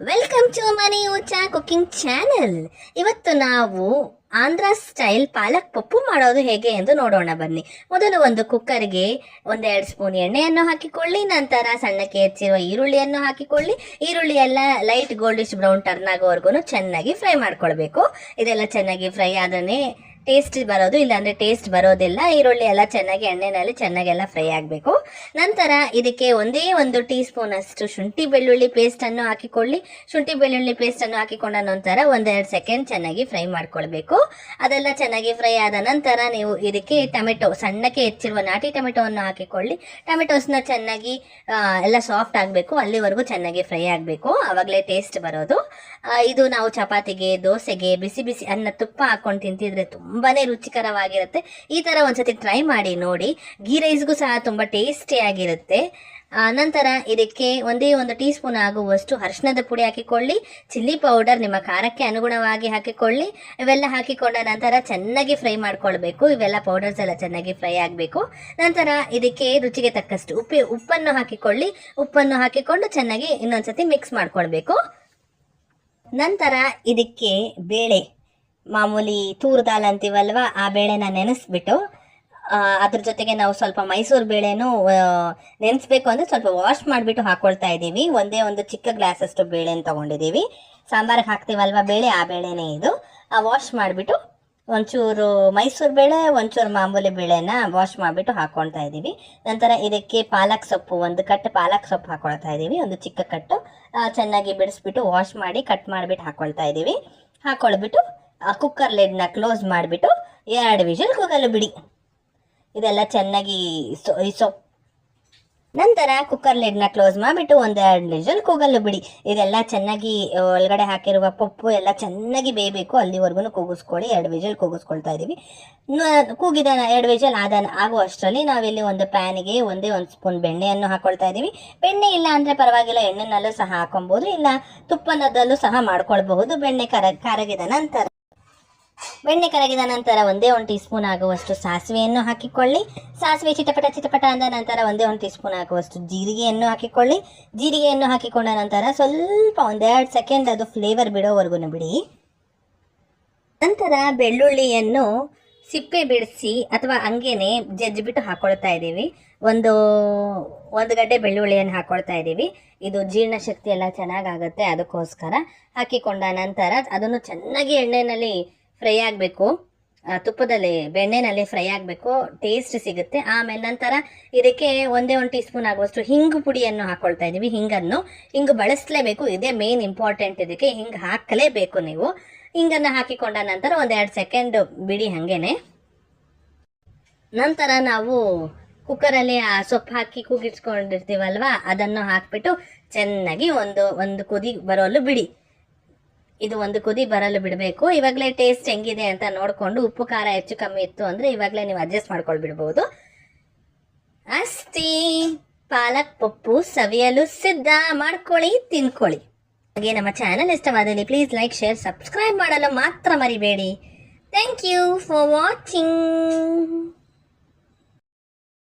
Welcome to ಮನಿ ಊಟ cooking channel. ಇವತ್ತು ನಾವು ಆಂಧ್ರ ಸ್ಟೈಲ್ ಪಾಲಕ್ ಪಪ್ಪು ಮಾಡೋದು ಹೇಗೆ ಎಂದು ನೋಡೋಣ ಬನ್ನಿ. ಮೊದಲು ಒಂದು ಕುಕ್ಕರ್ಗೆ 1-2 ಸ್ಪೂನ್ ಎಣ್ಣೆಯನ್ನು ಹಾಕಿಕೊಳ್ಳಿ. ನಂತರ ಸಣ್ಣಕ್ಕೆ ಹೆಚ್ಚಿರುವ ಈರುಳ್ಳಿಯನ್ನು ಹಾಕಿಕೊಳ್ಳಿ. ಈರುಳ್ಳಿ ಎಲ್ಲ ಲೈಟ್ ಗೋಲ್ಡಿಶ್ ಬ್ರೌನ್ ಟರ್ನ್ ಆಗೋವರೆಗೂ ಚೆನ್ನಾಗಿ ಫ್ರೈ ಮಾಡ್ಕೊಳ್ಬೇಕು. ಇದೆಲ್ಲ ಚೆನ್ನಾಗಿ ಫ್ರೈ ಆದ್ರೆ ಟೇಸ್ಟ್ ಬರೋದು, ಇಲ್ಲಾಂದ್ರೆ ಟೇಸ್ಟ್ ಬರೋದಿಲ್ಲ. ಈರುಳ್ಳಿ ಎಲ್ಲ ಚೆನ್ನಾಗಿ ಎಣ್ಣೆನಲ್ಲಿ ಚೆನ್ನಾಗೆಲ್ಲ ಫ್ರೈ ಆಗಬೇಕು. ನಂತರ ಇದಕ್ಕೆ 1 ಟೀ ಸ್ಪೂನ್ ಅಷ್ಟು ಶುಂಠಿ ಬೆಳ್ಳುಳ್ಳಿ ಪೇಸ್ಟ್ ಅನ್ನು ಹಾಕಿಕೊಳ್ಳಿ. ಶುಂಠಿ ಬೆಳ್ಳುಳ್ಳಿ ಪೇಸ್ಟ್ ಅನ್ನು ಹಾಕಿಕೊಂಡ ನಂತರ 1-2 ಸೆಕೆಂಡ್ ಚೆನ್ನಾಗಿ ಫ್ರೈ ಮಾಡ್ಕೊಳ್ಬೇಕು. ಅದೆಲ್ಲ ಚೆನ್ನಾಗಿ ಫ್ರೈ ಆದ ನಂತರ ನೀವು ಇದಕ್ಕೆ ಟೊಮೆಟೊ, ಸಣ್ಣಕ್ಕೆ ಹೆಚ್ಚಿರುವ ನಾಟಿ ಟೊಮೆಟೊವನ್ನು ಹಾಕಿಕೊಳ್ಳಿ. ಟೊಮೆಟೊಸ್ನ ಚೆನ್ನಾಗಿ ಎಲ್ಲ ಸಾಫ್ಟ್ ಆಗಬೇಕು, ಅಲ್ಲಿವರೆಗೂ ಚೆನ್ನಾಗಿ ಫ್ರೈ ಆಗಬೇಕು, ಆವಾಗಲೇ ಟೇಸ್ಟ್ ಬರೋದು. ಇದು ನಾವು ಚಪಾತಿಗೆ, ದೋಸೆಗೆ, ಬಿಸಿ ಬಿಸಿ ಅನ್ನ ತುಪ್ಪ ಹಾಕೊಂಡು ತಿಂತಿದ್ರೆ ತುಂಬಾನೇ ರುಚಿಕರವಾಗಿರುತ್ತೆ. ಈ ತರ ಒಂದ್ಸತಿ ಟ್ರೈ ಮಾಡಿ ನೋಡಿ. ಗೀ ರೈಸ್ಗೂ ಸಹ ತುಂಬಾ ಟೇಸ್ಟಿ ಆಗಿರುತ್ತೆ. ನಂತರ ಇದಕ್ಕೆ 1 ಟೀ ಸ್ಪೂನ್ ಆಗುವಷ್ಟು ಅರಿಶಿಣದ ಪುಡಿ ಹಾಕಿಕೊಳ್ಳಿ. ಚಿಲ್ಲಿ ಪೌಡರ್ ನಿಮ್ಮ ಖಾರಕ್ಕೆ ಅನುಗುಣವಾಗಿ ಹಾಕಿಕೊಳ್ಳಿ. ಇವೆಲ್ಲ ಹಾಕಿಕೊಂಡ ನಂತರ ಚೆನ್ನಾಗಿ ಫ್ರೈ ಮಾಡ್ಕೊಳ್ಬೇಕು. ಇವೆಲ್ಲ ಪೌಡರ್ಸ್ ಎಲ್ಲ ಚೆನ್ನಾಗಿ ಫ್ರೈ ಆಗಬೇಕು. ನಂತರ ಇದಕ್ಕೆ ರುಚಿಗೆ ತಕ್ಕಷ್ಟು ಉಪ್ಪನ್ನು ಹಾಕಿಕೊಳ್ಳಿ. ಉಪ್ಪನ್ನು ಹಾಕಿಕೊಂಡು ಚೆನ್ನಾಗಿ ಇನ್ನೊಂದ್ಸತಿ ಮಿಕ್ಸ್ ಮಾಡ್ಕೊಳ್ಬೇಕು. ನಂತರ ಇದಕ್ಕೆ ಬೇಳೆ, ಮಾಮೂಲಿ ತೂರ್ ದಾಲ್ ಅಂತೀವಲ್ವ, ಆ ಬೇಳೆನ ನೆನೆಸ್ಬಿಟ್ಟು ಅದ್ರ ಜೊತೆಗೆ ನಾವು ಸ್ವಲ್ಪ ಮೈಸೂರು ಬೇಳೆನೂ ನೆನೆಸ್ಬೇಕು ಅಂದರೆ ಸ್ವಲ್ಪ ವಾಶ್ ಮಾಡಿಬಿಟ್ಟು ಹಾಕೊಳ್ತಾ ಇದ್ದೀವಿ. ಒಂದು ಚಿಕ್ಕ ಗ್ಲಾಸ್ ಅಷ್ಟು ಬೇಳೆನ ತೊಗೊಂಡಿದ್ದೀವಿ. ಸಾಂಬಾರಿಗೆ ಹಾಕ್ತೀವಲ್ವ ಬೇಳೆ, ಆ ಬೇಳೆನೇ ಇದು. ವಾಶ್ ಮಾಡಿಬಿಟ್ಟು ಒಂಚೂರು ಮೈಸೂರು ಬೇಳೆ, ಒಂಚೂರು ಮಾಮೂಲಿ ಬೇಳೆನ ವಾಶ್ ಮಾಡಿಬಿಟ್ಟು ಹಾಕ್ಕೊಳ್ತಾ ಇದ್ದೀವಿ. ನಂತರ ಇದಕ್ಕೆ ಪಾಲಕ್ ಸೊಪ್ಪು, 1 ಕಟ್ ಪಾಲಕ್ ಸೊಪ್ಪು ಹಾಕೊಳ್ತಾ ಇದ್ದೀವಿ. ಒಂದು ಚಿಕ್ಕ ಕಟ್ಟು ಚೆನ್ನಾಗಿ ಬಿಡಿಸ್ಬಿಟ್ಟು ವಾಶ್ ಮಾಡಿ ಕಟ್ ಮಾಡಿಬಿಟ್ಟು ಹಾಕ್ಕೊಳ್ತಾ ಇದ್ದೀವಿ. ಹಾಕ್ಕೊಳ್ಬಿಟ್ಟು ಕುಕ್ಕರ್ ಲಿಡ್ನ ಕ್ಲೋಸ್ ಮಾಡಿಬಿಟ್ಟು 2 ವಿಷಲ್ ಕೂಗಲು ಬಿಡಿ. ಇದೆಲ್ಲ ಚೆನ್ನಾಗಿ ಸೊಪ್ಪು ನಂತರ ಕುಕ್ಕರ್ ಲಿಡ್ನ ಕ್ಲೋಸ್ ಮಾಡಿಬಿಟ್ಟು 1-2 ವಿಷಲ್ ಕೂಗಲು ಬಿಡಿ. ಇದೆಲ್ಲ ಚೆನ್ನಾಗಿ ಒಳಗಡೆ ಹಾಕಿರುವ ಪಪ್ಪು ಎಲ್ಲ ಚೆನ್ನಾಗಿ ಬೇಯಬೇಕು, ಅಲ್ಲಿವರೆಗೂ ಕೂಗಿಸ್ಕೊಳ್ಳಿ. 2 ವಿಷಲ್ ಕೂಗಿಸ್ಕೊಳ್ತಾ ಇದ್ದೀವಿ. ಕೂಗಿದ 2 ವಿಷಲ್ ಆಗುವಷ್ಟರಲ್ಲಿ ನಾವಿಲ್ಲಿ ಒಂದು ಪ್ಯಾನಿಗೆ 1 ಸ್ಪೂನ್ ಬೆಣ್ಣೆಯನ್ನು ಹಾಕೊಳ್ತಾ ಇದ್ದೀವಿ. ಬೆಣ್ಣೆ ಇಲ್ಲ ಅಂದರೆ ಪರವಾಗಿಲ್ಲ, ಎಣ್ಣೆನಲ್ಲೂ ಸಹ ಹಾಕೊಬಹುದು, ಇಲ್ಲ ತುಪ್ಪನದಲ್ಲೂ ಸಹ ಮಾಡ್ಕೊಳ್ಬಹುದು. ಬೆಣ್ಣೆ ಕರಗಿದ ನಂತರ 1 ಟೀ ಸ್ಪೂನ್ ಆಗುವಷ್ಟು ಸಾಸಿವೆಯನ್ನು ಹಾಕಿಕೊಳ್ಳಿ. ಸಾಸಿವೆ ಚಿಟಪಟ ಅಂದ ನಂತರ 1 ಟೀ ಸ್ಪೂನ್ ಆಗುವಷ್ಟು ಜೀರಿಗೆಯನ್ನು ಹಾಕಿಕೊಳ್ಳಿ. ಜೀರಿಗೆಯನ್ನು ಹಾಕಿಕೊಂಡ ನಂತರ ಸ್ವಲ್ಪ 1-2 ಸೆಕೆಂಡ್ ಅದು ಫ್ಲೇವರ್ ಬಿಡೋವರೆಗೂ ಬಿಡಿ. ನಂತರ ಬೆಳ್ಳುಳ್ಳಿಯನ್ನು ಸಿಪ್ಪೆ ಬಿಡಿಸಿ ಅಥವಾ ಹಂಗೇನೆ ಜಜ್ಜಿಬಿಟ್ಟು ಹಾಕೊಳ್ತಾ ಇದ್ದೀವಿ. ಒಂದು ಗಡ್ಡೆ ಬೆಳ್ಳುಳ್ಳಿಯನ್ನು ಹಾಕೊಳ್ತಾ ಇದ್ದೀವಿ. ಇದು ಜೀರ್ಣಶಕ್ತಿ ಎಲ್ಲ ಚೆನ್ನಾಗಾಗುತ್ತೆ, ಅದಕ್ಕೋಸ್ಕರ. ಹಾಕಿಕೊಂಡ ನಂತರ ಅದನ್ನು ಚೆನ್ನಾಗಿ ಎಣ್ಣೆಯಲ್ಲಿ ಫ್ರೈ ಆಗಬೇಕು, ತುಪ್ಪದಲ್ಲಿ ಬೆಣ್ಣೆನಲ್ಲಿ ಫ್ರೈ ಆಗಬೇಕು, ಟೇಸ್ಟ್ ಸಿಗುತ್ತೆ. ಆಮೇಲೆ ನಂತರ ಇದಕ್ಕೆ 1 ಟೀ ಸ್ಪೂನ್ ಆಗುವಷ್ಟು ಹಿಂಗು ಪುಡಿಯನ್ನು ಹಾಕೊಳ್ತಾ ಇದ್ದೀವಿ. ಹಿಂಗು ಬಳಸಲೇಬೇಕು, ಇದೇ ಮೇನ್ ಇಂಪಾರ್ಟೆಂಟ್. ಇದಕ್ಕೆ ಹಿಂಗೆ ಹಾಕಲೇಬೇಕು ನೀವು. ಹಿಂಗನ್ನು ಹಾಕಿಕೊಂಡ ನಂತರ 1-2 ಸೆಕೆಂಡ್ ಬಿಡಿ ಹಾಗೇನೆ. ನಂತರ ನಾವು ಕುಕ್ಕರಲ್ಲಿ ಆ ಸೊಪ್ಪು ಹಾಕಿ ಕೂಗಿಸ್ಕೊಂಡಿರ್ತೀವಲ್ವ, ಅದನ್ನು ಹಾಕ್ಬಿಟ್ಟು ಚೆನ್ನಾಗಿ ಒಂದು ಕುದಿ ಬರೋಲು ಬಿಡಿ. ಇದು 1 ಕುದಿ ಬರಲು ಬಿಡಬೇಕು. ಇವಾಗಲೇ ಟೇಸ್ಟ್ ಹೆಂಗಿದೆ ಅಂತ ನೋಡಿಕೊಂಡು ಉಪ್ಪು ಖಾರ ಹೆಚ್ಚು ಕಮ್ಮಿ ಇತ್ತು ಅಂದರೆ ಇವಾಗಲೇ ನೀವು ಅಡ್ಜಸ್ಟ್ ಮಾಡ್ಕೊಳ್ಬಿಡ್ಬೋದು. ಅಷ್ಟೇ, ಪಾಲಕ್ ಪಪ್ಪು ಸವಿಯಲು ಸಿದ್ಧ. ಮಾಡ್ಕೊಳ್ಳಿ, ತಿನ್ಕೊಳ್ಳಿ. ಹಾಗೆ ನಮ್ಮ ಚಾನಲ್ ಇಷ್ಟವಾದಲ್ಲಿ ಪ್ಲೀಸ್ ಲೈಕ್, ಶೇರ್, ಸಬ್ಸ್ಕ್ರೈಬ್ ಮಾಡಲು ಮಾತ್ರ ಮರಿಬೇಡಿ. Thank you for watching.